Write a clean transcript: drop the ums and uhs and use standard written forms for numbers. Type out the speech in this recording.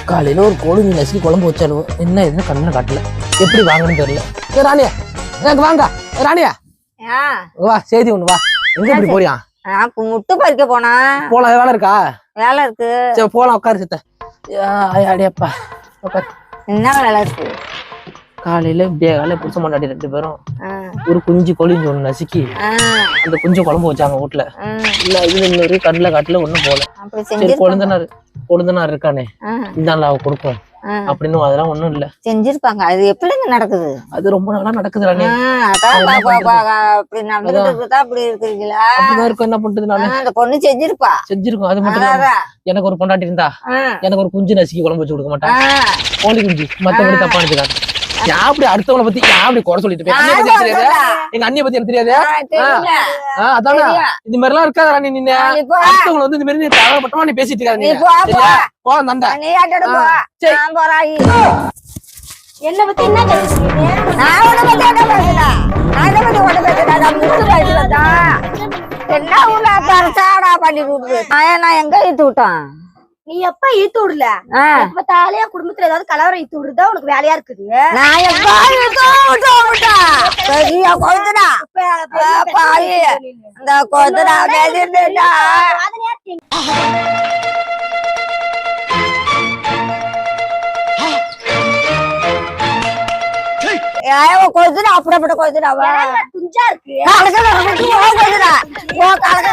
காலையில ஒரு கோழி மீன் நசுக்கி குழம்பு வச்சாலும் என்ன எதுன்னு கண்ணை காட்டல. எப்படி வாங்கணும்னு தெரியல. ராணியா எனக்கு வாங்க. ராணியா வா, செய்தி ஒண்ணு வா. எங்க இப்படி போறியா? முட்டு பறிக்க போனா. போலாம், வேலை இருக்கா? வேலை இருக்கு. சரி போலாம், உட்காரு சித்த. அடியப்பா உட்காரு. என்ன வேலை இருக்கு? காலையில இப்படியே வேலை புடிச்ச மாட்டாடி 2 பேரும் ஒரு குஞ்சு கோழி ஒண்ணு நசுக்கி அந்த குஞ்சு குழம்பு வச்சாங்க வீட்டுல. இல்ல இது இன்னொரு கண்ணுல காட்டுல ஒண்ணும் போல. சரி கொழுந்தனார் இருக்கானே இதான் அவ கொடுக்கும் அப்படின்னு அதெல்லாம் ஒண்ணும் இல்ல செஞ்சிருப்பாங்க. அது எப்படி நடக்குது? அது ரொம்ப நாளா நடக்குது ராணி. அப்படி நடந்துதான் அப்படி இருக்கிறீங்களா? அப்படிதான் இருக்கும். என்ன பண்றது? நானு அந்த பொண்ணு செஞ்சிருக்கோம். அது மட்டும் எனக்கு ஒரு பொண்டாட்டி இருந்தா எனக்கு ஒரு குஞ்சு நசுக்கி குழம்பு வச்சு கொடுக்க மாட்டான். கோழி குஞ்சு மத்தபடி தப்பா நினைச்சுக்காங்க. அப்படி அடுத்தவங்களை பத்தி அப்படி குறை சொல்லிட்டு எங்க அண்ணிய பத்தி எனக்கு தெரியாது. அதான இந்த மாதிரி எல்லாம் இருக்காத ராணி. நீ அடுத்தவங்களை வந்து இந்த மாதிரி நீ தவறப்பட்டமா நீ பேசிட்டு இருக்காங்க. என்ன பத்தி என்ன ஊர்ல பண்ணி நான் எங்க இட்டு விட்டான்? நீ எப்ப ஈத்து விடல? எப்ப தாலியா குடும்பத்துல ஏதாவது கலவரம் ஈத்து விடுறதா உனக்கு வேலையா இருக்குது? நான் எப்ப பெரிய கொழுந்தனா இந்த கொழுந்தனா கொழுந்தனா அப்படிப்பட்ட கொழுந்தனாவா? குஞ்சா இருக்கு. கலக்க